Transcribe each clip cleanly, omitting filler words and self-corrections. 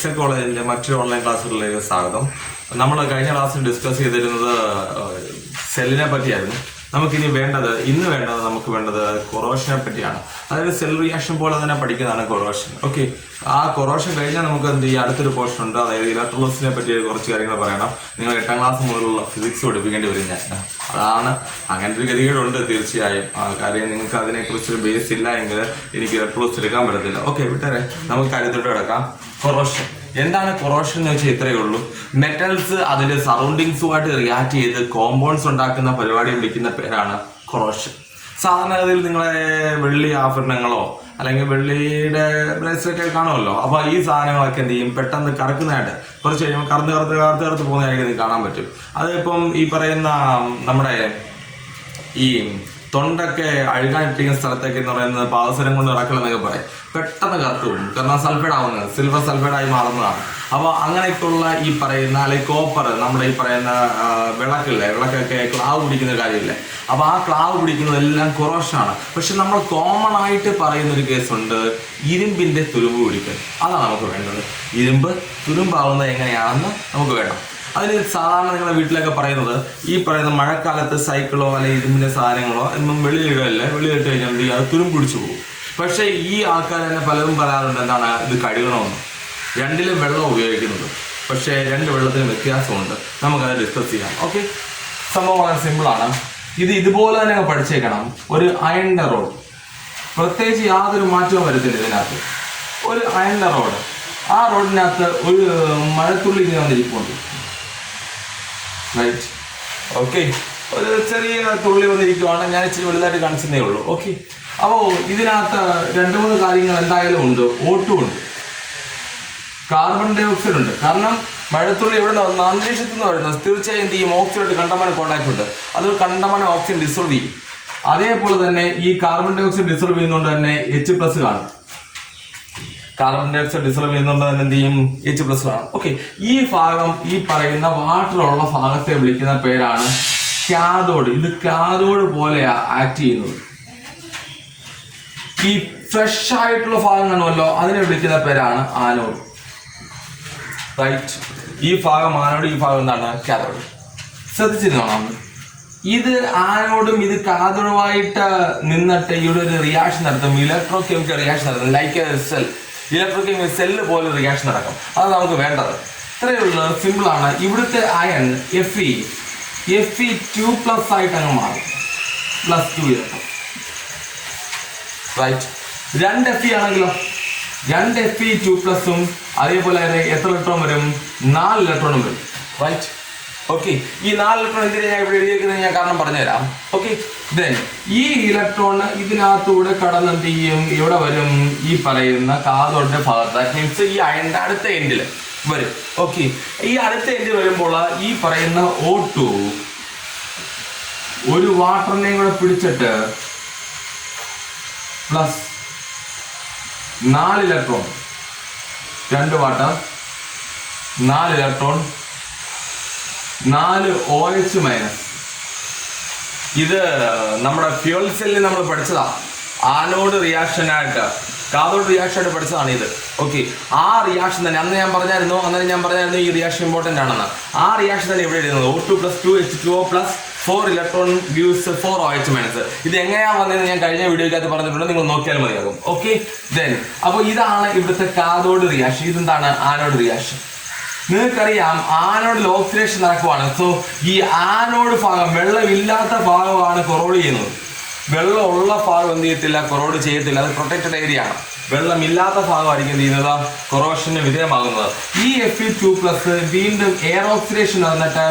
Excel കോളേജിന്റെ മറ്റൊരു online ക്ലാസ്സുകളിലേക്ക് സ്വാഗതം. നമ്മൾ കഴിഞ്ഞ ക്ലാസ്സിൽ ഡിസ്കസ് ചെയ്തിരുന്നത് സെല്ലിനെ പറ്റിയായിരുന്നു. നമുക്കിനി ഇന്ന് വേണ്ടത് നമുക്ക് വേണ്ടത് കൊറോഷനെ പറ്റിയാണ്. അതായത് സെൽ റിയാക്ഷൻ പോലെ തന്നെ പഠിക്കുന്നതാണ് കൊറോഷൻ. ഓക്കെ, ആ കൊറോഷൻ കഴിഞ്ഞാൽ നമുക്ക് എന്ത് ചെയ്യാം, അടുത്തൊരു പോർഷൻ ഉണ്ട്. അതായത് ഇലക്ട്രോളിക്സിനെ പറ്റി കുറച്ച് കാര്യങ്ങൾ പറയണം. നിങ്ങൾ 8ാം ക്ലാസ് മുതലുള്ള ഫിസിക്സ് പഠിപ്പിക്കേണ്ടി വരും ഞാൻ. അതാണ് അങ്ങനെ ഒരു ഗതികേടുണ്ട് തീർച്ചയായും. കാര്യം നിങ്ങൾക്ക് അതിനെക്കുറിച്ചൊരു ബേസ് ഇല്ല എങ്കിൽ എനിക്ക് ഇലക്ട്രോളിക്സ് എടുക്കാൻ പറ്റത്തില്ല. ഓക്കെ, വിട്ടേരെ, നമുക്ക് കാര്യത്തോട്ട് കിടക്കാം. കൊറോഷൻ എന്താണ്? കൊറോഷൻ എന്ന് വെച്ചാൽ ഇത്രയേ ഉള്ളൂ. മെറ്റൽസ് അതിന്റെ സറൗണ്ടിങ്സുമായിട്ട് റിയാക്ട് ചെയ്ത് കോമ്പൗണ്ട്സ് ഉണ്ടാക്കുന്ന പരിപാടി വിളിക്കുന്ന പേരാണ് കൊറോഷൻ. സാധാരണഗതിയിൽ നിങ്ങളെ വെള്ളി ആഭരണങ്ങളോ അല്ലെങ്കിൽ വെള്ളിയുടെ ബ്രേസ്ലെറ്റ് ഒക്കെ കാണുമല്ലോ. അപ്പൊ ഈ സാധനങ്ങളൊക്കെ എന്ത് ചെയ്യും, പെട്ടെന്ന് കറക്കുന്നതായിട്ട് കുറച്ച് കഴിയുമ്പോൾ കറുത്ത് പോകുന്നതായിട്ട് നിങ്ങൾക്ക് കാണാൻ പറ്റും. അതിപ്പം ഈ പറയുന്ന നമ്മുടെ ഈ തൊണ്ടൊക്കെ അഴുകാനിട്ടിരിക്കുന്ന സ്ഥലത്തേക്ക് എന്ന് പറയുന്നത് പാദസരം കൊണ്ട് ഇറക്കലെന്നൊക്കെ പറയും. പെട്ടെന്ന് കറുത്ത് പോകും, കാരണം സൾഫൈഡ് ആവുന്നത് സിൽവർ സൾഫൈഡായി മാറുന്നതാണ്. അപ്പോൾ അങ്ങനെയൊക്കെയുള്ള ഈ പറയുന്ന അല്ലെങ്കിൽ കോപ്പർ, നമ്മുടെ ഈ പറയുന്ന വിളക്കൊക്കെ ക്ലാവ് പിടിക്കുന്ന കാര്യമില്ലേ. അപ്പോൾ ആ ക്ലാവ് പിടിക്കുന്നതെല്ലാം കൊറോഷനാണ്. പക്ഷെ നമ്മൾ കോമൺ ആയിട്ട് പറയുന്ന ഒരു കേസുണ്ട്, ഇരുമ്പിന്റെ തുരുമ്പ് പിടിക്കൽ. അതാണ് നമുക്ക് വേണ്ടത്. ഇരുമ്പ് തുരുമ്പാവുന്നത് എങ്ങനെയാണെന്ന് നമുക്ക് വേണം. അതിന് സാധാരണ നിങ്ങളുടെ വീട്ടിലൊക്കെ പറയുന്നത്, ഈ പറയുന്ന മഴക്കാലത്ത് സൈക്കിളോ അല്ലെങ്കിൽ ഇരുമ്പിന്റെ സാധനങ്ങളോ ഒന്നും വെളിയിലിടല്ലേ, വെളിയിലിട്ട് കഴിഞ്ഞാൽ എന്ത് ചെയ്യുക, അത് തുരുമ്പ് പിടിച്ചു പോകും. പക്ഷേ ഈ ആൾക്കാർ തന്നെ പലതും പറയാറുണ്ട്, എന്താണ് ഇത് കഴുകണമെന്ന്. രണ്ടിലും വെള്ളം ഉപയോഗിക്കുന്നത്, പക്ഷേ രണ്ട് വെള്ളത്തിനും വ്യത്യാസമുണ്ട്. നമുക്കത് ഡിസ്കസ് ചെയ്യാം. ഓക്കെ, സംഭവം വളരെ സിമ്പിളാണ്. ഇതുപോലെ തന്നെ പഠിച്ചേക്കണം. ഒരു അയണിന്റെ റോഡ്, പ്രത്യേകിച്ച് യാതൊരു മാറ്റവും വരുത്തില്ല ഇതിനകത്ത്. ഒരു അയണിന്റെ റോഡ്, ആ റോഡിനകത്ത് ഒരു മഴത്തുള്ളി ഇങ്ങനെ വന്നിരിപ്പുണ്ട്. റൈറ്റ്, ഓക്കെ, ഒരു ചെറിയ തുള്ളി വന്നിരിക്കുവാണ്. ഞാൻ ഇച്ചിരി വലുതായിട്ട് കാണിച്ചതേ ഉള്ളൂ. ഓക്കെ, അപ്പോൾ ഇതിനകത്ത് 2-3 കാര്യങ്ങൾ എന്തായാലും ഉണ്ട്. O2 ഉണ്ട്, കാർബൺ ഡൈ ഓക്സൈഡ് ഉണ്ട്. കാരണം മഴത്തുള്ളി എവിടെ നിന്ന്, അന്തരീക്ഷത്തിൽ നിന്ന് വരുന്നത്. തീർച്ചയായും എന്ത് ചെയ്യും, ഓക്സിജനായിട്ട് കണ്ടമാനം കോണ്ടാക്ട് ഉണ്ട്. അത് കണ്ടമാനം ഓക്സിജൻ ഡിസോൾവ് ചെയ്യും. അതേപോലെ തന്നെ ഈ കാർബൺ ഡൈ ഓക്സൈഡ് ഡിസോൾവ് ചെയ്യുന്നതുകൊണ്ട് തന്നെ H+ കാണും. കാർബൺ ഡൈ ഓക്സൈഡ് ഡിസോൾവ് ചെയ്യുന്നതുകൊണ്ട് തന്നെ എന്ത് ചെയ്യും, H+ കാണും. ഓക്കെ, ഈ ഭാഗം ഈ പറയുന്ന വാട്ടറുള്ള ഭാഗത്തെ വിളിക്കുന്ന പേരാണ് കാഥോഡ്. ഇത് കാഥോഡ് പോലെയാ ആക്ട് ചെയ്യുന്നത്. ഈ ഫ്രഷ് ആയിട്ടുള്ള ഭാഗം കാണുമല്ലോ, അതിനെ വിളിക്കുന്ന പേരാണ് ആനോഡ്. റൈറ്റ്, ഈ ഭാഗം ആനോഡ്, ഈ ഭാഗം എന്താണ്, കാഥോഡ്. ശ്രദ്ധിച്ചിരുന്നോണം, ഇത് ആനോഡും ഇത് കാഥോഡുമായിട്ട് നിന്നിട്ട് ഇവിടെ ഒരു റിയാക്ഷൻ നടത്തും, ഇലക്ട്രോ കെമിക്കൽ റിയാക്ഷൻ നടത്തും. Like cell, electro chemical cell പോലെ റിയാക്ഷൻ നടക്കും. അത് നമുക്ക് വേണ്ടത് ഇത്രയേ ഉള്ളൂ, സിമ്പിളാണ്. ഇവിടുത്തെ അയൺ Fe2+ ആയിട്ട് അങ്ങ് മാറും, +2 ഇലക്ട്രോൺ. റൈറ്റ്, 2 Fe ആണെങ്കിലോ, 2 Fe2+ഉം അതേപോലെ തന്നെ എത്ര ഇലക്ട്രോൺ വരും, 4 ഇലക്ട്രോണും വരും. റൈറ്റ്, ഓക്കെ, ഈ 4 ഇലക്ട്രോൺ എന്തിനാ ഞാൻ ഇവിടെ എഴുതിയിരിക്കുന്നത് ഞാൻ കാരണം പറഞ്ഞുതരാം. ഓക്കെ, ദെൻ ഈ ഇലക്ട്രോൺ ഇതിനകത്തൂടെ കടന്ന് എന്ത് ചെയ്യും, ഇവിടെ വരും, ഈ പറയുന്ന കാഥോഡിന്റെ ഭാഗത്ത്. ദാറ്റ് മീൻസ് ഈ അയണിന്റെ അടുത്ത എൻഡിൽ വരും. ഓക്കെ, ഈ അടുത്ത എൻഡിൽ വരുമ്പോൾ ഈ പറയുന്ന O2 ഒരു വാട്ടറിനെയും കൂടെ പിടിച്ചിട്ട് +4 ഇലക്ട്രോൺ, 2 വാട്ടർ, 4 ഇലക്ട്രോൺ, 4 OH-. ഇത് നമ്മുടെ ഫ്യൂൽ സെല്ലിൽ നമ്മൾ പഠിച്ചതാ. ആനോഡ് റിയാക്ഷനായിട്ട്, കാഥോഡ് റിയാക്ഷനായിട്ട് പഠിച്ചതാണ് ഇത്. ഓക്കെ, ആ റിയാക്ഷൻ തന്നെ അന്നേരം ഞാൻ പറഞ്ഞായിരുന്നു ഈ റിയാക്ഷൻ ഇമ്പോർട്ടൻ്റ് ആണെന്ന്. ആ റിയാക്ഷൻ തന്നെ ഇവിടെ എഴുതുന്നത്. O2 + 2 H2O + 4 electron gives 4 OH-. ഇത് എങ്ങനെയാ വന്നതെന്ന് ഞാൻ കഴിഞ്ഞ വീഡിയോയ്ക്കകത്ത് പറഞ്ഞിട്ടുണ്ട്, നിങ്ങൾ നോക്കിയാൽ മതിയാകും. ഓക്കെ, ദെൻ അപ്പോൾ ഇതാണ് ഇവിടുത്തെ കാഥോഡ് റിയാക്ഷൻ. ഇതെന്താണ്, ആനോഡ് റിയാക്ഷൻ. നിങ്ങൾക്കറിയാം ആനോഡിൽ ഓക്സിഡേഷൻ നടക്കുവാണ്. സോ ഈ ആനോഡ് ഭാഗം, വെള്ളമില്ലാത്ത ഭാഗമാണ് കൊറോഡ് ചെയ്യുന്നത്. വെള്ളമുള്ള ഭാഗം എന്ത് ചെയ്യത്തില്ല, കൊറോഡ് ചെയ്യത്തില്ല. അത് പ്രൊട്ടക്റ്റഡ് ഏരിയ ആണ്. വെള്ളമില്ലാത്ത ഭാഗമായിരിക്കും എന്ത് ചെയ്യുന്നത്, കൊറോഷന് വിധേയമാകുന്നത്. ഈ Fe2+ വീണ്ടും എയർ ഓക്സിഡേഷൻ നടന്നിട്ട്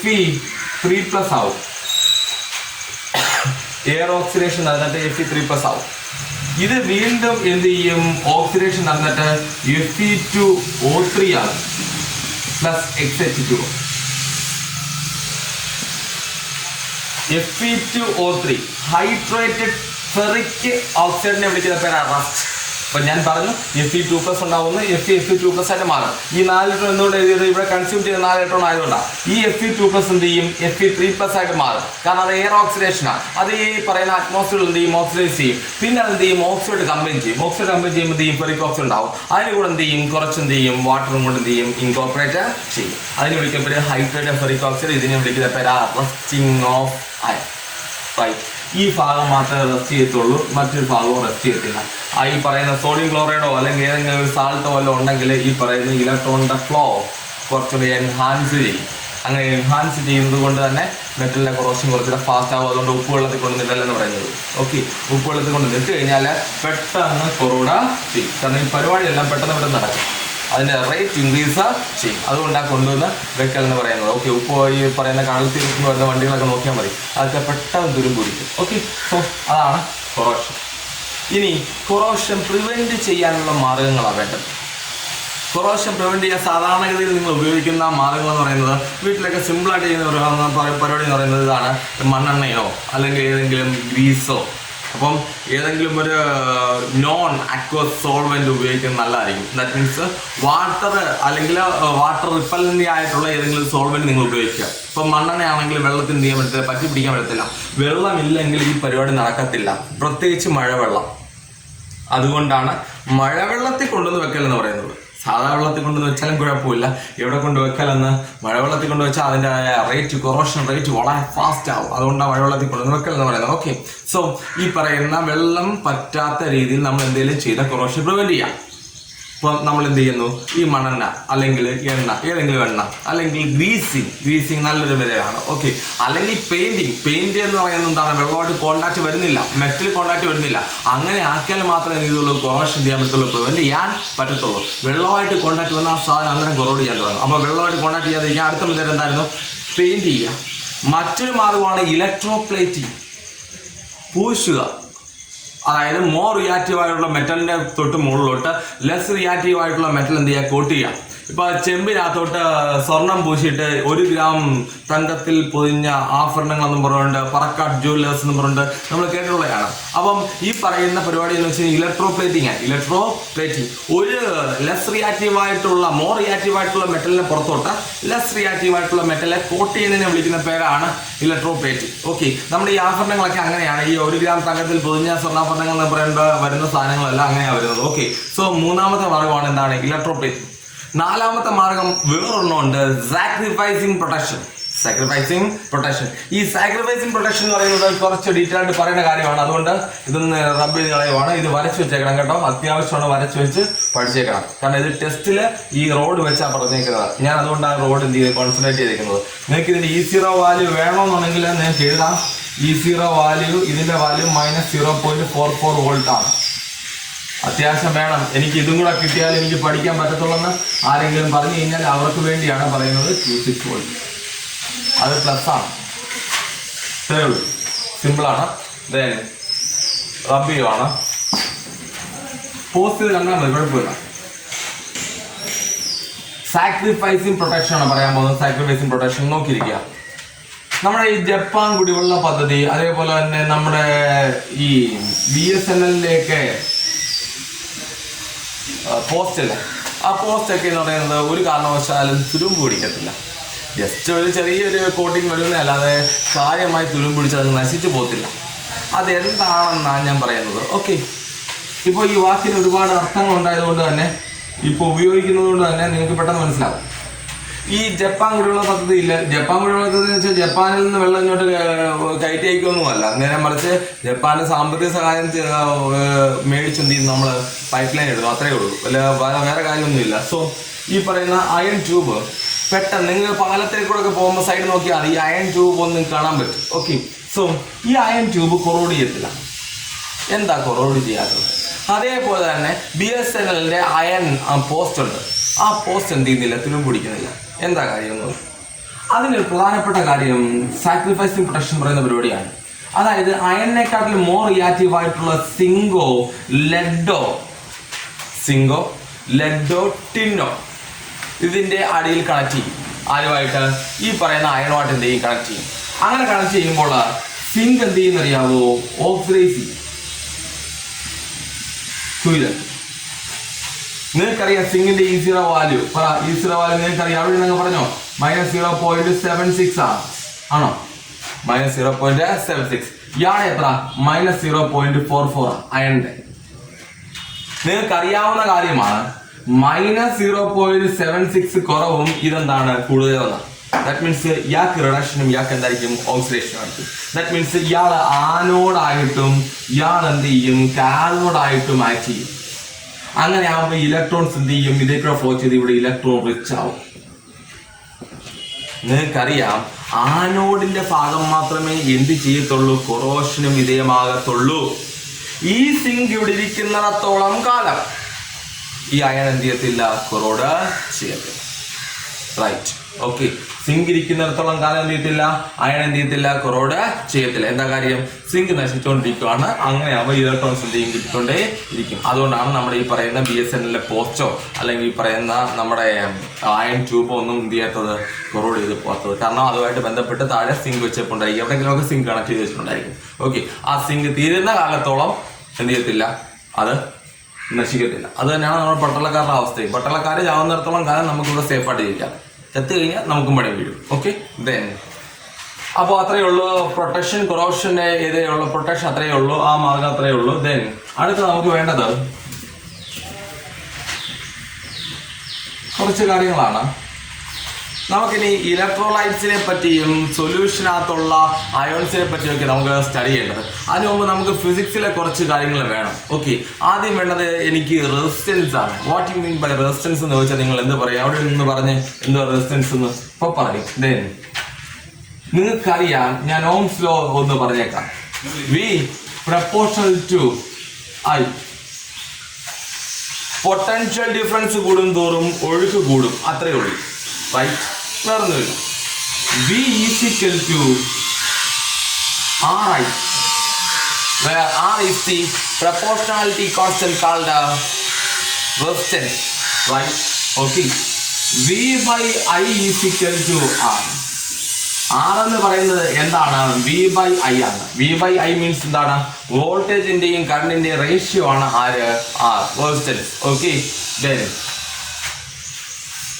Fe3+ ആവും. എയർ ഓക്സിഡേഷൻ നടന്നിട്ട് Fe3+ ആവും. ഇത് വീണ്ടും എന്ത് ചെയ്യും, ഓക്സിഡേഷൻ നടന്നിട്ട് Fe2O3 ആണ് +XH2O. Fe2O3 ഹൈഡ്രേറ്റഡ് ഫെറിക് ഓക്സൈഡിനെ വിളിക്കുന്ന പേരാണ് റസ്റ്റ്. അപ്പൊ ഞാൻ പറഞ്ഞു Fe2+ ഉണ്ടാവുന്നു, Fe2+ ആയിട്ട് മാറും. ഈ 4 ഇലക്ട്രോൺ എന്തുകൊണ്ട് എഴുതിയത്? ഇവിടെ കൺസ്യൂം ചെയ്ത 4 ഇലക്ട്രോൺ ആയതുകൊണ്ടാണ്. ഈ Fe2+ എന്ത് ചെയ്യും? Fe3+ ആയിട്ട് മാറും. കാരണം അത് എയർ ഓക്സിഡേഷനാണ്. അത് ഈ പറയുന്ന അറ്റ്മോസ്ഫിയർ എന്ത് ചെയ്യും? ഓക്സിഡൈസ് ചെയ്യും. പിന്നെ അത് എന്ത് ചെയ്യും? ഓക്സൈഡ് കമ്പൈൻ ചെയ്യും. ഓക്സൈഡ് കമ്പൈൻ ചെയ്യുമ്പോൾ എന്ത് ചെയ്യും? ഫെറിക് ഓക്സൈഡ് ഉണ്ടാവും. അതിന് കൂടെ എന്ത് ചെയ്യും? കുറച്ച് എന്ത് ചെയ്യും? വാട്ടറും കൂടെ എന്ത് ചെയ്യും? ഇൻകോർപ്പറേറ്റ് ചെയ്യും. അതിന് വിളിക്കുന്ന പേര് ഹൈഡ്രേറ്റഡ് ഫെറിക് ഓക്സൈഡ്. ഇതിനെ വിളിക്കുന്ന പേര് റസ്റ്റിംഗ് ഓഫ് അയൺ. റൈറ്റ്. ഈ ഭാഗം മാത്രമേ റെസ്റ്റ് ചെയ്യത്തുള്ളൂ, മറ്റൊരു ഭാഗവും റെസ്റ്റ് ചെയ്യത്തില്ല. ഈ പറയുന്ന സോഡിയം ക്ലോറൈഡോ അല്ലെങ്കിൽ ഏതെങ്കിലും ഒരു സാൾട്ടോ വല്ലതും ഉണ്ടെങ്കിൽ ഈ പറയുന്ന ഇലക്ട്രോണിന്റെ ഫ്ലോ കുറച്ചുകൂടി എൻഹാൻസ് ചെയ്യും. അങ്ങനെ എൻഹാൻസ് ചെയ്യുന്നത് കൊണ്ട് തന്നെ മെറ്റലിന്റെ കൊറോഷൻ കുറച്ചുകൂടെ ഫാസ്റ്റ് ആവും. അതുകൊണ്ട് ഉപ്പ് വെള്ളത്തിൽ കൊണ്ടുവന്നില്ലെന്ന് പറയുന്നത്. ഓക്കെ, ഉപ്പ് വെള്ളത്തിൽ കൊണ്ട് നിട്ട് കഴിഞ്ഞാൽ പെട്ടെന്ന് കൊറോഡ ചെയ്യും. കാരണം ഈ പരിപാടിയെല്ലാം പെട്ടെന്ന് നടക്കും. അതിന്റെ റേറ്റ് ഇൻക്രീസ് ചെയ്യും. അതുകൊണ്ടാണ് കൊണ്ടുവന്ന് വെക്കൽ എന്ന് പറയുന്നത്. ഓക്കെ, ഉപ്പ് ഈ പറയുന്ന കടലത്തിൽ വരുന്ന വണ്ടികളൊക്കെ നോക്കിയാൽ മതി, അതൊക്കെ പെട്ടെന്ന് തുരുമ്പുടിക്കും. ഓക്കെ, സോ അതാണ് കൊറോഷൻ. ഇനി കൊറോഷൻ പ്രിവെന്റ് ചെയ്യാനുള്ള മാർഗങ്ങളാണ് വേണ്ടത്. കൊറോഷൻ പ്രിവെന്റ് ചെയ്യാൻ സാധാരണഗതിയിൽ നിങ്ങൾ ഉപയോഗിക്കുന്ന മാർഗങ്ങൾ എന്ന് പറയുന്നത്, വീട്ടിലൊക്കെ സിമ്പിളായിട്ട് ചെയ്യുന്ന ഒരു പരിപാടി എന്ന് പറയുന്നത് ഇതാണ്. മണ്ണെണ്ണയോ അല്ലെങ്കിൽ ഏതെങ്കിലും ഗ്രീസോ, അപ്പം ഏതെങ്കിലും ഒരു നോൺ അക്വസ് സോൾവെന്റ് ഉപയോഗിക്കുന്നത് നല്ലതായിരിക്കും. ദാറ്റ് മീൻസ് വാട്ടർ അല്ലെങ്കിൽ വാട്ടർ റിപ്പല്ലൻ്റ് ആയിട്ടുള്ള ഏതെങ്കിലും സോൾവെന്റ് നിങ്ങൾ ഉപയോഗിക്കുക. ഇപ്പം മണ്ണെണ്ണയാണെങ്കിൽ വെള്ളത്തിന് ചെയ്യാൻ പറ്റത്തില്ല, പറ്റി പിടിക്കാൻ പറ്റത്തില്ല. വെള്ളമില്ലെങ്കിൽ ഈ പരിപാടി നടക്കത്തില്ല, പ്രത്യേകിച്ച് മഴവെള്ളം. അതുകൊണ്ടാണ് മഴവെള്ളത്തിൽ കൊണ്ടുവന്ന് വെക്കൽ എന്ന് പറയുന്നത്. സാധാ വെള്ളത്തിൽ കൊണ്ടുവന്ന് വെച്ചാലും കുഴപ്പമില്ല. എവിടെ കൊണ്ട് വെക്കലെന്ന്? മഴവെള്ളത്തിൽ കൊണ്ട് വെച്ചാൽ അതിൻ്റെ റേറ്റ്, കൊറോഷൻ റേറ്റ് വളരെ ഫാസ്റ്റ് ആവും. അതുകൊണ്ടാണ് മഴവെള്ളത്തിൽ കൊണ്ടുവന്ന് വെക്കൽ എന്ന് പറയുന്നത്. ഓക്കെ, സോ ഈ പറയുന്ന വെള്ളം പറ്റാത്ത രീതിയിൽ നമ്മൾ എന്തെങ്കിലും ചെയ്ത കൊറോഷൻ പ്രിവെന്റ് ചെയ്യാം. ഇപ്പം നമ്മൾ എന്ത് ചെയ്യുന്നു? ഈ മണ്ണെണ്ണ അല്ലെങ്കിൽ എണ്ണ, ഏതെങ്കിലും എണ്ണ, അല്ലെങ്കിൽ ഗ്രീസിങ് നല്ലൊരു വിലയാണ്. ഓക്കെ, അല്ലെങ്കിൽ പെയിന്റ് എന്ന് പറയുന്നത് എന്താണ്? വെള്ളമായിട്ട് കോണ്ടാക്ട് വരുന്നില്ല, മെറ്റൽ കോണ്ടാക്ട് വരുന്നില്ല. അങ്ങനെ ആക്കിയാൽ മാത്രമേ ഇതുള്ളൂ കൊറോഷൻ ചെയ്യാൻ പറ്റുള്ളൂ, പ്രിവെന്റ് ചെയ്യാൻ പറ്റത്തുള്ളൂ. വെള്ളമായിട്ട് കോണ്ടാക്ട് വന്ന ആ സാധനം അന്നേരം കൊറോഡ് ചെയ്യാൻ തുടങ്ങും. അപ്പോൾ വെള്ളമായിട്ട് കോണ്ടാക്ട് ചെയ്യാതിരിക്കാൻ അടുത്ത മെത്തേഡ് എന്തായിരുന്നു? പെയിന്റ് ചെയ്യുക. മറ്റൊരു മാർഗമാണ് ഇലക്ട്രോപ്ലേറ്റിംഗ്, പൂശുക. അതായത് മോർ റിയാക്റ്റീവ് ആയിട്ടുള്ള മെറ്റലിന്റെ തൊട്ട് മുകളിലോട്ട് ലെസ് റിയാക്റ്റീവ് ആയിട്ടുള്ള മെറ്റൽ എന്ത് ചെയ്യുക? കോട്ട് ചെയ്യുക. ഇപ്പൊ ചെമ്പിനകത്തോട്ട് സ്വർണം പൂശിയിട്ട് 1 ഗ്രാം തങ്കത്തിൽ പൊതിഞ്ഞ ആഭരണങ്ങളെന്നും പറഞ്ഞുകൊണ്ട് പറക്കാട്ട് ജുവല്ലേഴ്സ് എന്ന് പറഞ്ഞുകൊണ്ട് നമ്മൾ കേട്ടിട്ടുള്ളതാണ്. അപ്പം ഈ പറയുന്ന പരിപാടി എന്ന് വെച്ചാൽ ഇലക്ട്രോപ്ലേറ്റിംഗ് ആണ്. ഇലക്ട്രോപ്ലേറ്റിംഗ് ഒരു ലെസ് റിയാക്റ്റീവ് ആയിട്ടുള്ള, മോർ റിയാക്റ്റീവ് ആയിട്ടുള്ള മെറ്റലിനെ പുറത്തോട്ട് ലെസ് റിയാക്റ്റീവ് ആയിട്ടുള്ള മെറ്റലെ കോട്ട് ചെയ്യുന്നതിനെ വിളിക്കുന്ന പേരാണ് ഇലക്ട്രോപ്ലേറ്റിംഗ്. ഓക്കെ, നമ്മുടെ ഈ ആഭരണങ്ങളൊക്കെ അങ്ങനെയാണ്. ഈ 1 ഗ്രാം തങ്കത്തിൽ പൊതിഞ്ഞ സ്വർണ്ണാഭരണങ്ങൾ എന്ന് പറയുമ്പോൾ വരുന്ന സാധനങ്ങളെല്ലാം അങ്ങനെയാണ് വരുന്നത്. ഓക്കെ, സോ മൂന്നാമത്തെ മാർഗമാണ് എന്താണ്? ഇലക്ട്രോപ്ലേറ്റിംഗ്. നാലാമത്തെ മാർഗം വേറൊന്നുണ്ട്, സാക്രിഫൈസിങ് പ്രൊട്ടക്ഷൻ. ഈ സാക്രിഫൈസിങ് പ്രൊട്ടക്ഷൻ എന്ന് പറയുന്നത് കുറച്ച് ഡീറ്റെയിൽ ആയിട്ട് പറയുന്ന കാര്യമാണ്. അതുകൊണ്ട് ഇതൊന്ന് റബ്ബ് ചെയ്ത് കളയുവാണ്. ഇത് വരച്ചു വെച്ചേക്കണം കേട്ടോ, അത്യാവശ്യമാണ് വരച്ചു വെച്ച് പഠിച്ചേക്കണം. കാരണം ഇത് ടെസ്റ്റിൽ ഈ റോഡ് വെച്ചാൽ പറഞ്ഞേക്കുന്നത്. ഞാൻ അതുകൊണ്ടാണ് റോഡ് എന്ത് ചെയ്ത് കോൺസെൻട്രേറ്റ് ചെയ്തേക്കുന്നത്. നിങ്ങൾക്ക് ഇതിന്റെ E0 വാല്യൂ വേണമെന്നുണ്ടെങ്കിൽ നിങ്ങൾക്ക് എഴുതാം. E0 വാല്യൂ, ഇതിന്റെ വാല്യൂ -0.44 വോൾട്ട് ആണ്. അത്യാവശ്യം വേണം. എനിക്ക് ഇതും കൂടെ കിട്ടിയാൽ എനിക്ക് പഠിക്കാൻ പറ്റത്തുള്ളെന്ന് ആരെങ്കിലും പറഞ്ഞു കഴിഞ്ഞാൽ അവർക്ക് വേണ്ടിയാണ് പറയുന്നത്. 26 വോൾട്ട്, അത് പ്ലസ് ആണ്. ഇത്രയേ ഉള്ളൂ, സിമ്പിളാണ്. റബ്ബ് ചെയ്യുവാണ്, പോസ്റ്റ് ചെയ്ത് കണ്ടാൽ മതി, കുഴപ്പമില്ല. സാക്രിഫൈസിങ് പ്രൊട്ടക്ഷൻ ആണ് പറയാൻ പോകുന്നത്. സാക്രിഫൈസിങ് പ്രൊട്ടക്ഷൻ നോക്കിയിരിക്കുക. നമ്മുടെ ഈ ജപ്പാൻ കുടിവെള്ള പദ്ധതി, അതേപോലെ തന്നെ നമ്മുടെ ഈ BSNLിലേക്ക് പോസ്റ്റല്ല, ആ പോസ്റ്റൊക്കെ എന്ന് പറയുന്നത് ഒരു കാരണവശാലും തുരുമ്പ് പിടിക്കത്തില്ല. ജസ്റ്റ് ഒരു ചെറിയൊരു കോട്ടിങ് വരുന്നേ അല്ലാതെ കാര്യമായി തുരുമ്പ് പിടിച്ച് അത് നശിച്ചു പോകത്തില്ല. അതെന്താണെന്നാണ് ഞാൻ പറയുന്നത്. ഓക്കെ, ഇപ്പോൾ ഈ വാക്കിന് ഒരുപാട് അർത്ഥങ്ങൾ ഉണ്ടായതുകൊണ്ട് തന്നെ, ഇപ്പോൾ ഉപയോഗിക്കുന്നത് കൊണ്ട് തന്നെ നിങ്ങൾക്ക് പെട്ടെന്ന് മനസ്സിലാവും. ഈ ജപ്പാൻ കുടിവെള്ള പദ്ധതി ഇല്ല. ജപ്പാൻ കുടിവെള്ള പദ്ധതി എന്ന് വെച്ചാൽ ജപ്പാനിൽ നിന്ന് വെള്ളം ഇങ്ങോട്ട് കയറ്റി അയക്കൊന്നുമല്ല. നേരെ മറിച്ച് ജപ്പാന്റെ സാമ്പത്തിക സഹായം മേടിച്ചെന്ത് ചെയ്യും, നമ്മൾ പൈപ്പ് ലൈൻ ഇടുന്നു, അത്രയേ ഉള്ളൂ. അല്ല വേറെ കാര്യമൊന്നുമില്ല. സോ ഈ പറയുന്ന അയൺ ട്യൂബ് പെട്ടെന്ന് നിങ്ങൾ പാലത്തിലേക്കൂടെ പോകുമ്പോൾ സൈഡ് നോക്കിയാൽ ഈ അയൺ ട്യൂബ് ഒന്നും കാണാൻ പറ്റും. ഓക്കെ, സോ ഈ അയൺ ട്യൂബ് കൊറോഡ് ചെയ്യത്തില്ല. എന്താ കൊറോഡ് ചെയ്യാത്തത്? അതേപോലെ തന്നെ BSNLിന്റെ അയൺ പോസ്റ്റ് ഉണ്ട്. ആ പോസ്റ്റ് എന്ത് ചെയ്യുന്നില്ല, തുരുമ്പ് പിടിക്കുന്നില്ല. എന്താ കാര്യം? അതിനൊരു പ്രധാനപ്പെട്ട കാര്യം സാക്രിഫൈസിങ് പ്രൊട്ടക്ഷൻ പറയുന്ന പരിപാടിയാണ്. അതായത് അയണിനെക്കാട്ടിലും മോർ റിയാക്റ്റീവ് ആയിട്ടുള്ള സിങ്കോ, ലെഡോ, ടിന്നോ ഇതിന്റെ അടിയിൽ കണക്ട് ചെയ്യും. ആരുമായിട്ട്? ഈ പറയുന്ന അയണുമായിട്ട് എന്ത് ചെയ്യും? കണക്ട് ചെയ്യും. അങ്ങനെ കണക്ട് ചെയ്യുമ്പോൾ സിങ്ക് എന്ത് ചെയ്യുന്നറിയാവോ? ഓക്സിഡൈസ് ചെയ്യും. നിങ്ങൾക്കറിയാം സിങ്കിന്റെ E0 വാല്യൂ പറ. E0 വാല്യൂ നിങ്ങൾക്കറിയാം, അവിടെ നിങ്ങൾ പറഞ്ഞോ -0.76 ആണ്. ആണോ? -0.76. ഇയാളെ എത്ര? -0.44 അയണിന്റെ. നിങ്ങൾക്കറിയാവുന്ന കാര്യമാണ് -0.76 കുറവും ഇതെന്താണ് കൂടുതലെന്ന്. ദാറ്റ് മീൻസ് ഇയാൾക്ക് റിഡക്ഷനും ഇയാൾക്ക് എന്തായിരിക്കും ഓക്സിഡേഷനും ആയിരിക്കും. ദാറ്റ് മീൻസ് ഇയാൾ ആനോഡായിട്ടും ഇയാൾ എന്ത് ചെയ്യും കാഥോഡായിട്ടും ആക്ട് ചെയ്യും. അങ്ങനെ ആകുമ്പോൾ ഇലക്ട്രോൺസ് എന്ത് ചെയ്യും ഇതേക്കൂടെ ഫ്ലോ ചെയ്ത് ഇവിടെ ഇലക്ട്രോൺ റിച്ച് ആവും. നിങ്ങൾക്കറിയാം ആനോഡിന്റെ ഭാഗം മാത്രമേ എന്ത് ചെയ്യത്തുള്ളൂ കൊറോഷനും വിധേയമാകത്തുള്ളൂ. ഈ സിങ്ക് ഇവിടെ ഇരിക്കുന്നിടത്തോളം കാലം ഈ അയൺ എന്ത് ചെയ്യത്തില്ല കൊറോഡ് ചെയ്യത്തില്ല. റൈറ്റ്. ഓക്കെ. സിങ്ക് ഇരിക്കുന്നിടത്തോളം കാലം എന്ത് ചെയ്യത്തില്ല അയൺ എന്ത് ചെയ്യത്തില്ല കൊറോഡ് ചെയ്യത്തില്ല. എന്താ കാര്യം? സിങ്ക് നശിച്ചുകൊണ്ടിരിക്കുകയാണ്. അങ്ങനെ ആവുമ്പോൾ ഇലക്ട്രോൺസ് എന്ത് ചെയ്യും കിട്ടിക്കൊണ്ടേ ഇരിക്കും. അതുകൊണ്ടാണ് നമ്മുടെ ഈ പറയുന്ന BSNL പോസ്റ്റോ അല്ലെങ്കിൽ ഈ പറയുന്ന നമ്മുടെ അയൺ ട്യൂബോ ഒന്നും എന്ത് ചെയ്യാത്തത് കൊറോഡ് ചെയ്ത് പോകാത്തത്. കാരണം അതുമായിട്ട് ബന്ധപ്പെട്ട് താഴെ സിങ്ക് വെച്ചിട്ടുണ്ടായിരിക്കും, എവിടെയെങ്കിലുമൊക്കെ സിങ്ക് കണക്ട് ചെയ്ത് വെച്ചിട്ടുണ്ടായിരിക്കും. ഓക്കെ. ആ സിങ്ക് തീരുന്ന കാലത്തോളം എന്ത് ചെയ്യത്തില്ല അത് നശിക്കത്തില്ല. അത് തന്നെയാണ് നമ്മുടെ പട്ടാളക്കാരുടെ അവസ്ഥയും. പട്ടാളക്കാർ ചാവുന്നിടത്തോളം കാലം നമുക്കിവിടെ സേഫായിട്ട് ജീവിക്കാം. ചത്തു കഴിഞ്ഞാൽ നമുക്കും പണി വീഴും. ഓക്കെ. ദെൻ അപ്പോൾ അത്രയേ ഉള്ളൂ പ്രൊട്ടക്ഷൻ. കൊറോഷന്റെ ഇതേ ഉള്ളൂ പ്രൊട്ടക്ഷൻ, അത്രയേ ഉള്ളൂ. ആ മാർഗം അത്രയേ ഉള്ളൂ. ദെൻ അടുത്ത നമുക്ക് വേണ്ടത് കുറച്ച് കാര്യങ്ങളാണ്. നമുക്കിനി ഇലക്ട്രോലൈറ്റ്സിനെ പറ്റിയും സൊല്യൂഷനകത്തുള്ള അയോൺസിനെ പറ്റിയൊക്കെ നമുക്ക് സ്റ്റഡി ചെയ്യേണ്ടത്. അതിന് മുമ്പ് നമുക്ക് ഫിസിക്സിലെ കുറച്ച് കാര്യങ്ങൾ വേണം. ഓക്കെ. ആദ്യം വേണ്ടത് എനിക്ക് റെസിസ്റ്റൻസ് ആണ്. What you mean by resistance എന്ന് ചോദിച്ചാൽ നിങ്ങൾ എന്ത് പറയും? അവിടെ നിന്ന് പറഞ്ഞ് എന്തോ റെസിസ്റ്റൻസ് എന്ന് ഇപ്പൊ പറയും. ദെൻ നിങ്ങൾക്കറിയാം, ഞാൻ ഓംസ് ലോ ഒന്ന് പറഞ്ഞേക്കാം. V proportional to I. Potential difference കൂടും തോറും ഒഴുക്ക് കൂടും, അത്രയേ ഉള്ളൂ. റൈറ്റ്. വേറൊന്നുമില്ല. V is equal to Ri, where R is the proportionality constant called resistance. Right? Okay. V by I is equal to R. R എന്ന് പറയുന്നത് എന്താണ്? V by I ആണ്. V by I മീൻസ് എന്താണ്? വോൾട്ടേജിന്റെയും കറണ്ടിന്റെയും ratio ആണ് ആര്? R. Resistance. Okay. Then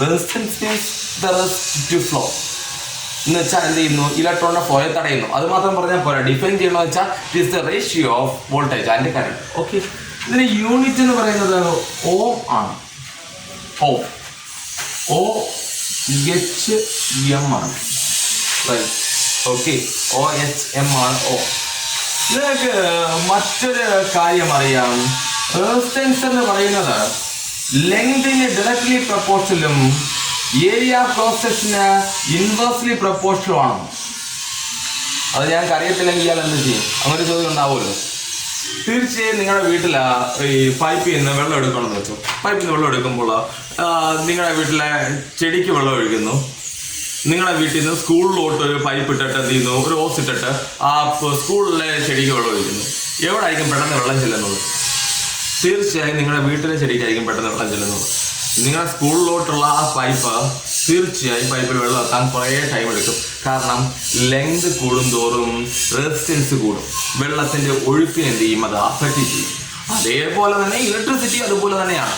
resistance means the resistive flow എന്ന് വെച്ചാൽ എന്ത് ചെയ്യുന്നു? ഇലക്ട്രോണിന്റെ ഫ്ലോയെ തടയുന്നു. അത് മാത്രം പറഞ്ഞാൽ പോരാ. ഡിഫൈൻ ചെയ്യണമെന്ന് വെച്ചാൽ it is the ratio of voltage and current. Okay. ഇതിന് യൂണിറ്റ് എന്ന് പറയുന്നത് ഓം ആണ്. ഓം OHM ആണ്. ഓക്കെ. OHM ആണ് ഓം. നിങ്ങൾക്ക് മറ്റൊരു കാര്യം അറിയാം. റെസിസ്റ്റൻസ് എന്ന് പറയുന്നത് ലെങ്തിന് ഡയറക്ട്ലി പ്രപ്പോർഷനും ഏരിയ ക്രോസ് സെക്ഷന് ഇൻവേഴ്സ്ലി പ്രപ്പോർഷനും ആണ്. അത് ഞങ്ങൾക്ക് അറിയത്തില്ലെങ്കിൽ ഇയാൾ എന്ത് ചെയ്യും? അങ്ങനെ ചോദ്യം ഉണ്ടാവുമല്ലോ. തീർച്ചയായും നിങ്ങളുടെ വീട്ടിൽ ഈ പൈപ്പിൽ നിന്ന് വെള്ളം എടുക്കണമെന്ന് വെച്ചു. പൈപ്പിൽ നിന്ന് വെള്ളം എടുക്കുമ്പോൾ നിങ്ങളുടെ വീട്ടിലെ ചെടിക്ക് വെള്ളം ഒഴിക്കുന്നു. നിങ്ങളുടെ വീട്ടിൽ നിന്ന് സ്കൂളിലോട്ട് ഒരു പൈപ്പ് ഇട്ടിട്ട് എന്ത് ചെയ്യുന്നു? ഒരു ഓസ് ഇട്ടിട്ട് ആ സ്കൂളിലെ ചെടിക്ക് വെള്ളം ഒഴിക്കുന്നു. എവിടായിരിക്കും പെട്ടെന്ന് വെള്ളം ചെല്ലുന്നത്? തീർച്ചയായും നിങ്ങളുടെ വീട്ടിലെ ചെടിക്കായിരിക്കും പെട്ടെന്ന് വെള്ളം ചെല്ലുന്നത്. നിങ്ങളുടെ സ്കൂളിലോട്ടുള്ള ആ പൈപ്പ് തീർച്ചയായും പൈപ്പിൽ വെള്ളം എത്താൻ കുറേ ടൈം എടുക്കും. കാരണം ലെങ്ത് കൂടും തോറും റെസിസ്റ്റൻസ് കൂടും. വെള്ളത്തിന്റെ ഒഴുക്കിന് എന്ത് ചെയ്യും? അത് അഫക്റ്റ് ചെയ്യും. അതേപോലെ തന്നെ ഇലക്ട്രിസിറ്റി അതുപോലെ തന്നെയാണ്.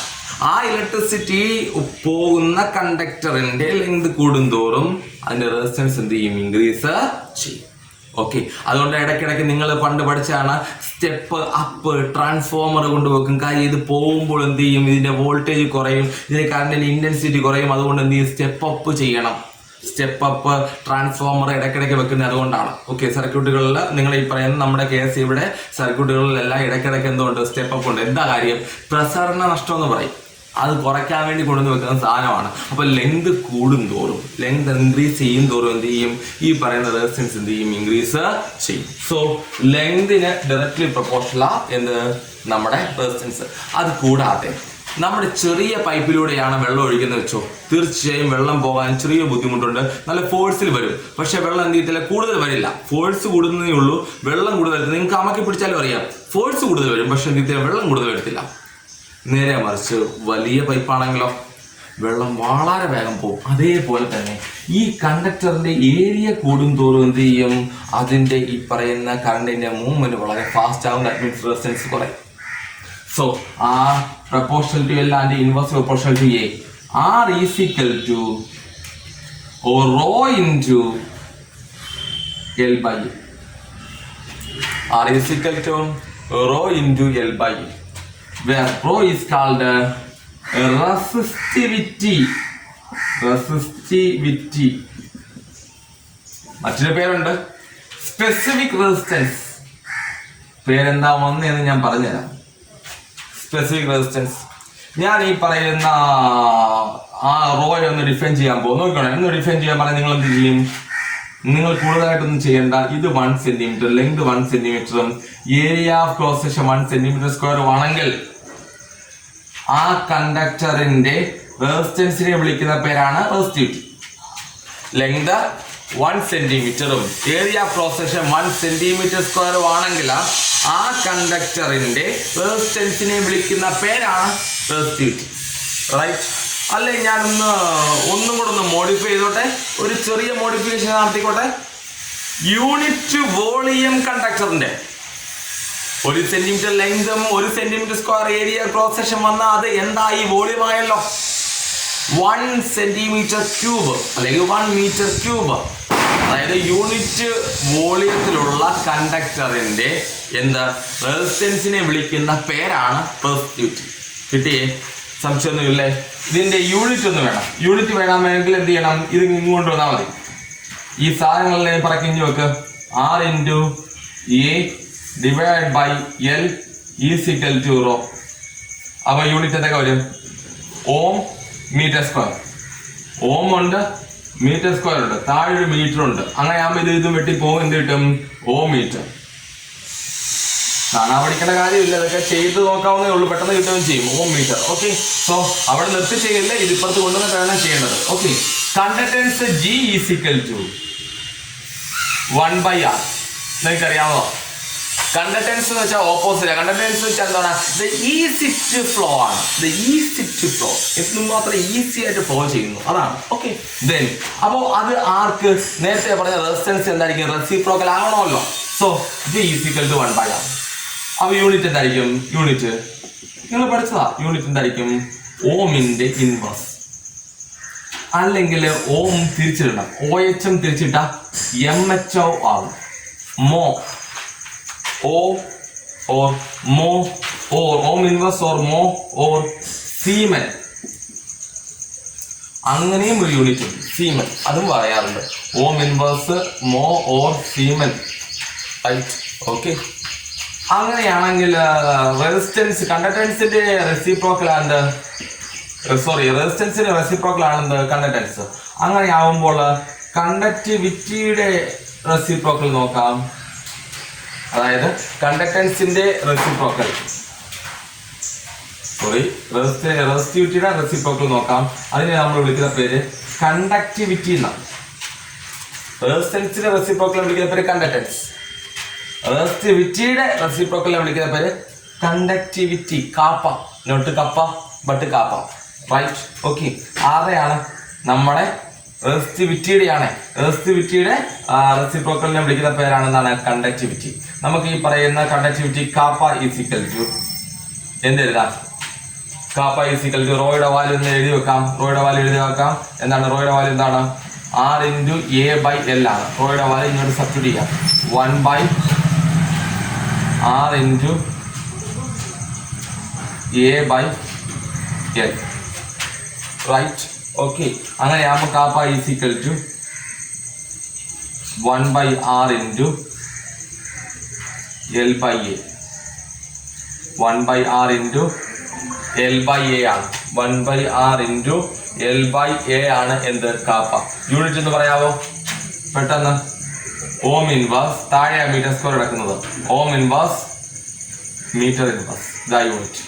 ആ ഇലക്ട്രിസിറ്റി പോകുന്ന കണ്ടക്ടറിന്റെ ലെങ്ത് കൂടും തോറും അതിന്റെ റെസിസ്റ്റൻസ് എന്ത് ചെയ്യും? ഇൻക്രീസ് ചെയ്യും. ഓക്കെ. അതുകൊണ്ട് ഇടയ്ക്കിടയ്ക്ക് നിങ്ങൾ പണ്ട് പഠിച്ചാണ് സ്റ്റെപ്പ് അപ്പ് ട്രാൻസ്ഫോമർ കൊണ്ടുവെക്കും. കാര്യം ഇത് പോകുമ്പോൾ എന്ത് ചെയ്യും? ഇതിന്റെ വോൾട്ടേജ് കുറയും, ഇതിന്റെ കറണ്ടിന്റെ ഇന്റൻസിറ്റി കുറയും. അതുകൊണ്ട് എന്ത് ചെയ്യും? സ്റ്റെപ്പ് അപ്പ് ചെയ്യണം. സ്റ്റെപ്പ് അപ്പ് ട്രാൻസ്ഫോമർ ഇടയ്ക്കിടയ്ക്ക് വെക്കുന്നത് അതുകൊണ്ടാണ്. ഓക്കെ. സർക്യൂട്ടുകളിൽ നിങ്ങൾ ഈ പറയുന്ന നമ്മുടെ KS ഇവിടെ സർക്യൂട്ടുകളിലെല്ലാം ഇടയ്ക്കിടയ്ക്ക് എന്തുകൊണ്ട്? സ്റ്റെപ്പ് അപ്പ് ഉണ്ട്. എന്താ കാര്യം? പ്രസരണ നഷ്ടം എന്ന് പറയും. അത് കുറയ്ക്കാൻ വേണ്ടി കൊണ്ടുവന്ന് വെക്കുന്ന സാധനമാണ്. അപ്പൊ ലെങ്ത് കൂടും തോറും, ലെങ്ത് ഇൻക്രീസ് ചെയ്യും തോറും എന്ത് ചെയ്യും? ഈ പറയുന്ന റെസിസ്റ്റൻസ് എന്ത് ചെയ്യും? ഇൻക്രീസ് ചെയ്യും. സോ ലെങ്തിന് ഡയറക്ട്ലി പ്രൊപ്പോർഷണൽ എന്ത്? നമ്മുടെ റെസിസ്റ്റൻസ്. അത് കൂടാതെ നമ്മുടെ ചെറിയ പൈപ്പിലൂടെയാണ് വെള്ളം ഒഴിക്കുന്നത് വെച്ചോ, തീർച്ചയായും വെള്ളം പോകാൻ ചെറിയ ബുദ്ധിമുട്ടുണ്ട്. നല്ല ഫോഴ്സിൽ വരും. പക്ഷെ വെള്ളം എന്ത് ചെയ്യത്തില്ല? കൂടുതൽ വരില്ല. ഫോഴ്സ് കൂടുന്നതേ ഉള്ളൂ, വെള്ളം കൂടുതൽ വരും. നിങ്ങൾക്ക് അമക്കി പിടിച്ചാലും അറിയാം, ഫോഴ്സ് കൂടുതൽ വരും. പക്ഷെ എന്ത് ചെയ്യത്തില്ല? വെള്ളം കൂടുതൽ വരത്തില്ല. നേരെ മറിച്ച് വലിയ പൈപ്പാണെങ്കിലോ വെള്ളം വളരെ വേഗം പോകും. അതേപോലെ തന്നെ ഈ കണ്ടക്ടറിന്റെ ഏരിയ കൂടും തോറും എന്ത് ചെയ്യും? അതിന്റെ ഈ പറയുന്ന കറണ്ടിന്റെ മൂവ്മെന്റ് വളരെ ഫാസ്റ്റ് ആകും. ദാറ്റ് മീൻസ് റെസിസ്റ്റൻസ് കുറയും. സോ ആ proportional to L and inverse proportional to A. R is equal to or rho into L by A. R is equal to rho into L by A. Where rho is called resistivity. മറ്റൊരു പേരുണ്ട് specific resistance. പേരെന്താ വന്നതെന്ന് ഞാൻ പറഞ്ഞുതരാം. Specific resistance. ഞാൻ ഈ പറയുന്ന ആ റോയെ ഒന്ന് ഡിഫൈൻ ചെയ്യാൻ പോകും. നോക്കണം, ഒന്ന് ഡിഫൈൻ ചെയ്യാൻ പറഞ്ഞാൽ നിങ്ങൾ എന്ത് ചെയ്യും? നിങ്ങൾ കൂടുതലായിട്ടൊന്നും ചെയ്യേണ്ട. ഇത് 1 സെന്റിമീറ്റർ, ലെങ്ത് 1 സെന്റിമീറ്ററും area of cross section 1 centimetre square ആണെങ്കിൽ ആ കണ്ടക്ടറിന്റെ റെസിസ്റ്റൻസിനെ വിളിക്കുന്ന പേരാണ് റെസിസ്റ്റിവിറ്റി. ലെങ്ത് 1 സെന്റിമീറ്ററും area cross section 1 centimetre square ആണെങ്കിൽ ആ കണ്ടക്ടറിന്റെ റെസിസ്റ്റൻസിനെ വിളിക്കുന്ന പേരാണ് റെസിസ്റ്റിവിറ്റി. റൈറ്റ്? അല്ലെ ഞാൻ ഒന്നും കൂടെ ഒന്ന് മോഡിഫൈ ചെയ്തോട്ടെ, ഒരു ചെറിയ മോഡിഫിക്കേഷൻ നടത്തിക്കോട്ടെ. യൂണിറ്റ് വോളിയം കണ്ടക്ടറിന്റെ 1 സെന്റിമീറ്റർ ലെങ്തും 1 centimetre square area cross section വന്നാൽ അത് എന്തായി? വോളിയം ആയല്ലോ. 1 സെന്റിമീറ്റർ ക്യൂബ് അല്ലെങ്കിൽ 1 മീറ്റർ ക്യൂബ്. അതായത് യൂണിറ്റ് വോളിയത്തിലുള്ള കണ്ടക്ടറിന്റെ റെസിസ്റ്റൻസിനെ വിളിക്കുന്ന പേരാണ് റെസിസ്റ്റിവിറ്റി. കിട്ടിയേ? സംശയമൊന്നുമില്ലേ? ഇതിന്റെ യൂണിറ്റ് ഒന്ന് വേണം. യൂണിറ്റ് വേണമെങ്കിൽ എന്ത് ചെയ്യണം? ഇത് ഇങ്ങോട്ട് വന്നാൽ മതി. ഈ സാധനങ്ങളെ പറക്കിഞ്ഞു വെക്ക്. R into A divided by L is equal to rho. അപ്പൊ യൂണിറ്റ് എന്തൊക്കെ വരും? ഓം മീറ്റർ സ്ക്വയർ. ഓം ഉണ്ട്, മീറ്റർ സ്ക്വയർ ഉണ്ട്, താഴെ ഒരു മീറ്റർ ഉണ്ട്. അങ്ങനെ ആകുമ്പോൾ ഇതും വെട്ടിപ്പോകും. എന്ത് കിട്ടും? ഓം മീറ്റർ. കാണാൻ പഠിക്കേണ്ട കാര്യമില്ല, ഇതൊക്കെ ചെയ്ത് നോക്കാവുന്നേ ഉള്ളൂ. പെട്ടെന്ന് കിട്ടുകയും ചെയ്യും. ഓം മീറ്റർ. ഓക്കെ, സോ അവിടെ നിർത്തി ചെയ്യില്ല, ഇതിപ്പുറത്ത് കൊണ്ടുവന്നിട്ടാണ് ചെയ്യേണ്ടത്. Okay, conductance G is equal to 1 by R. നിങ്ങൾക്കറിയാമോ? കണ്ടക്ടൻസ് എന്ന് വെച്ചാൽ ഓപ്പോസിറ്റ്. കണ്ടക്ടൻസ് വെച്ചാൽ എന്താണ്? ഈസി ടു ഫ്ലോ ആണ്. ഈസി ടു ഫ്ലോ എന്നും മാത്രം ഈസി ആയിട്ട് ഫ്ലോ ചെയ്യുന്നു, അതാണ്. ഓക്കെ, ദെൻ അപ്പോൾ അത് ആർക്ക്? നേരത്തെ പറഞ്ഞ റെസിസ്റ്റൻസ് എന്തായിരിക്കും? റെസിപ്രോക്കൽ ആകണമല്ലോ. So G is equal to 1 by R. അപ്പോൾ യൂണിറ്റ് എന്തായിരിക്കും? യൂണിറ്റ് നിങ്ങൾ പഠിച്ചതാ. യൂണിറ്റ് എന്തായിരിക്കും? ഓമിന്റെ ഇൻവേഴ്സ്. അല്ലെങ്കിൽ ഓം തിരിച്ചിടണം. OHM തിരിച്ചിട്ട MHO ആകും. മോ O or mo or ohm inverse or mo or Siemen. അങ്ങനെയും ഒരു യൂണിറ്റ് ഉണ്ട്, സീമൻ. അതും പറയാറുണ്ട്. ഓം ഇൻവേഴ്സ്, മോ ഓർ സീമൻ. റൈറ്റ്? ഓക്കെ, അങ്ങനെയാണെങ്കിൽ റെസിസ്റ്റൻസ് കണ്ടക്ടൻസിന്റെ റെസിപ്രോക്കൽ ആണ്. റെസിസ്റ്റൻസിന്റെ റെസിപ്രോക്കൽ ആണ് കണ്ടക്ടൻസ്. അങ്ങനെ ആവുമ്പോൾ കണ്ടക്ടിവിറ്റിയുടെ റെസിപ്രോക്കൽ നോക്കാം. അതായത് കണ്ടക്ടൻസിന്റെ റെസിപ്രോക്കൽ, റെസിസ്റ്റിവിറ്റിയുടെ റെസിപ്രോക്കൽ നോക്കാം. അതിനെ നമ്മൾ വിളിക്കുന്ന പേര് കണ്ടക്ടിവിറ്റി എന്നാണ്. റെസിസ്റ്റൻസിന്റെ റെസിപ്രോക്കൽ വിളിക്കുന്ന പേര് കണ്ടക്ടൻസ്. റെസിസ്റ്റിവിറ്റിയുടെ റെസിപ്രോക്കൽ വിളിക്കുന്ന പേര് കണ്ടക്ടിവിറ്റി. കാപ്പ, നോട്ട് കപ്പ ബട്ട് കാപ്പ. റൈറ്റ്? ഓക്കെ, ആരെയാണ്? നമ്മുടെ റെസിസ്റ്റിവിറ്റിയുടെ റെസിപ്രോക്കലിനെ വിളിക്കുന്ന പേരാണ് എന്താണ്? കണ്ടക്ടിവിറ്റി. നമുക്ക് ഈ പറയുന്ന conductivity kappa is equal to എന്തെഴുതാം? കാപ്പ ഈസ് ഈക്വൽ ടു റോയുടെ വാല്യൂ എന്ന് എഴുതി വെക്കാം. എന്താണ് റോയുടെ വാല്യൂ? എന്താണ്? R into A by L ആണ്. റോയുടെ വാല്യൂ ഇങ്ങോട്ട് സബ്സ്റ്റിറ്റ്യൂട്ട് ചെയ്യാം. 1 by R into A by L. Right? Okay, അങ്ങനെ ആകുമ്പോൾ kappa is equal to 1 by R into L by A. 1 by R into L by A ആണ്. 1 by R into L by A ആണ് എന്ത്? KAAPA. Unit എന്ന് പറയാവോ പെട്ടെന്ന്? Ohm inverse, താഴെ metre square കിടക്കുന്നത്. ഓം ഇൻവേഴ്സ് മീറ്റർ ഇൻവേഴ്സ്, ഇതാ unit.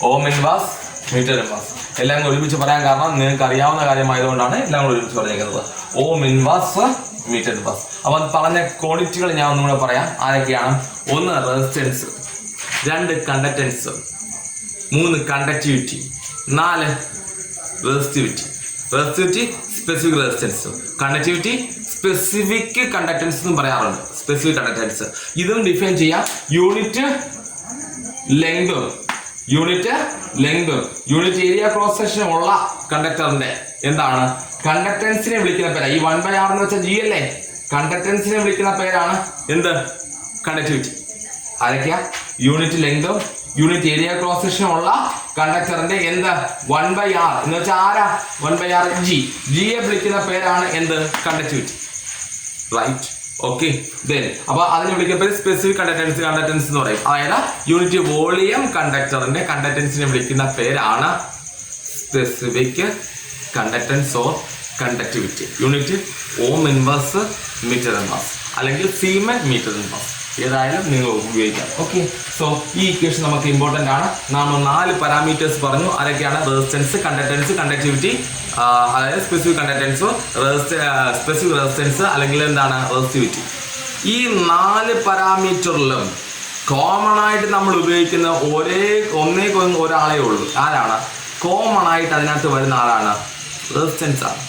Ohm inverse metre inverse. എല്ലാം കൂടി ഒരുമിച്ച് പറയാൻ കാരണം നിങ്ങൾക്ക് അറിയാവുന്ന കാര്യമായതുകൊണ്ടാണ് എല്ലാം കൂടി ഒരുമിച്ച് പറഞ്ഞേക്കുന്നത്. Ohm inverse metre inverse. അപ്പം പറഞ്ഞ ക്വാണ്ടിറ്റികൾ ഞാൻ ഒന്നും കൂടെ പറയാം. ആരൊക്കെയാണ്? 1 resistance, 2 conductance, 3 conductivity, 4 resistivity. Specific resistance. Conductivity specific conductance എന്നും പറയാറുണ്ട്. സ്പെസിഫിക് കണ്ടക്ടൻസ് ഇതും ഡിഫൈൻ ചെയ്യാം. യൂണിറ്റ് ലെങ്തും യൂണിറ്റ് ലെങ്തും യൂണിറ്റ് ഏരിയ ക്രോസ് സെക്ഷനും ഉള്ള കണ്ടക്ടറിന്റെ എന്താണ് കണ്ടക്ടൻസിനെ വിളിക്കുന്ന പേരാ. ഈ 1/r എന്ന് വെച്ചാൽ ജി അല്ലേ, കണ്ടക്ടൻസിനെ വിളിക്കുന്ന പേരാണ് എന്ത് കണ്ടക്ടിവിറ്റി. ആരൊക്കെയാ? യൂണിറ്റ് ലെങ്തും യൂണിറ്റ് ഏരിയ ക്രോസ് സെക്ഷനും ഉള്ള കണ്ടക്ടറിന്റെ എന്ത് 1/r എന്ന് വെച്ചാൽ ആരാ? 1/r ജിയെ വിളിക്കുന്ന പേരാണ് എന്ത് കണ്ടക്ടിവിറ്റി. Right, okay. അപ്പൊ അതിനെ വിളിക്കുന്ന പേര് സ്പെസിഫിക് കണ്ടക്ടൻസ് എന്ന് പറയും. അതായത് യൂണിറ്റ് വോളിയം കണ്ടക്ടറിന്റെ കണ്ടക്ടൻസിനെ വിളിക്കുന്ന പേരാണ് specific conductance or conductivity. Unit ohm inverse metre inverse അല്ലെങ്കിൽ സീമൻ മീറ്റർ ഇൻവേഴ്സ് ഏതായാലും നിങ്ങൾ ഉപയോഗിക്കാം. ഓക്കെ, സോ ഈ ഇക്വേഷൻ നമുക്ക് ഇമ്പോർട്ടന്റ് ആണ്. നാം 4 പാരാമീറ്റേഴ്സ് പറഞ്ഞു. ആരൊക്കെയാണ്? റെസിസ്റ്റൻസ്, കണ്ടക്ടൻസ്, കണ്ടക്ടിവിറ്റി, അതായത് സ്പെസിഫിക് കണ്ടക്ടൻസ്, സ്പെസിഫിക് റെസിസ്റ്റൻസ് അല്ലെങ്കിൽ എന്താണ് റെസിസ്റ്റിവിറ്റി. ഈ 4 പാരാമീറ്ററിലും കോമൺ ആയിട്ട് നമ്മൾ ഉപയോഗിക്കുന്ന ഒരാളേ ഉള്ളൂ. ആരാണ്? കോമൺ ആയിട്ട് അതിനകത്ത് വരുന്ന ആളാണ് റെസിസ്റ്റൻസ് ആണ്.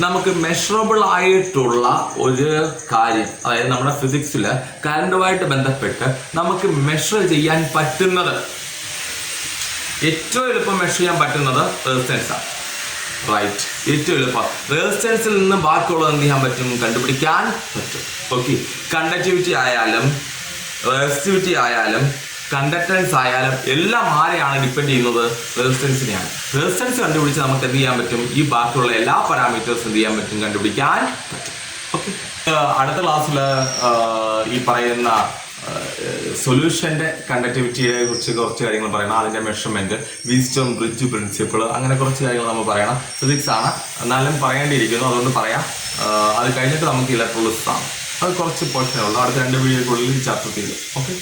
നമുക്ക് മെഷറബിൾ ആയിട്ടുള്ള ഒരു കാര്യം, അതായത് നമ്മുടെ ഫിസിക്സിൽ കറണ്ടുമായിട്ട് ബന്ധപ്പെട്ട് നമുക്ക് മെഷർ ചെയ്യാൻ പറ്റുന്നത്, ഏറ്റവും എളുപ്പം മെഷർ ചെയ്യാൻ പറ്റുന്നത് റെസിസ്റ്റൻസ് ആണ്. റൈറ്റ്, ഏറ്റവും എളുപ്പം റെസിസ്റ്റൻസിൽ നിന്ന് ബാക്കിയുള്ളത് എന്ത് ചെയ്യാൻ പറ്റും? കണ്ടുപിടിക്കാൻ പറ്റും. ഓക്കെ, കണ്ടക്ടിവിറ്റി ആയാലും റെസിസ്റ്റിവിറ്റി ആയാലും കണ്ടക്ടൻസ് ആയാലും എല്ലാം ആരെയാണ് ഡിപ്പെൻഡ് ചെയ്യുന്നത്? റെസിസ്റ്റൻസിനെയാണ്. റെസിസ്റ്റൻസ് കണ്ടുപിടിച്ച് നമുക്ക് എന്ത് ചെയ്യാൻ പറ്റും? ഈ ബാക്കിയുള്ള എല്ലാ പാരാമീറ്റേഴ്സും എന്ത് ചെയ്യാൻ പറ്റും? കണ്ടുപിടിക്കാൻ പറ്റും. ഓക്കെ, അടുത്ത ക്ലാസ്സിൽ ഈ പറയുന്ന സൊല്യൂഷന്റെ കണ്ടക്ടിവിറ്റിയെ കുറിച്ച് കുറച്ച് കാര്യങ്ങൾ പറയണം. അതിന്റെ മെഷർമെന്റ്, വിസ്ഡം, ബ്രിഡ്ജ് പ്രിൻസിപ്പിൾ, അങ്ങനെ കുറച്ച് കാര്യങ്ങൾ നമ്മൾ പറയണം. ഫിസിക്സ് ആണ്, എന്നാലും പറയേണ്ടിയിരിക്കുന്നു, അതുകൊണ്ട് പറയാം. അത് കഴിഞ്ഞിട്ട് നമുക്ക് ഇലക്ട്രോളിക്സ് ആണ്. അത് കുറച്ച് പോർഷനേ ഉള്ളൂ. അടുത്ത 2 വീഡിയോക്കുള്ളിൽ ചർച്ച ചെയ്തു. ഓക്കെ.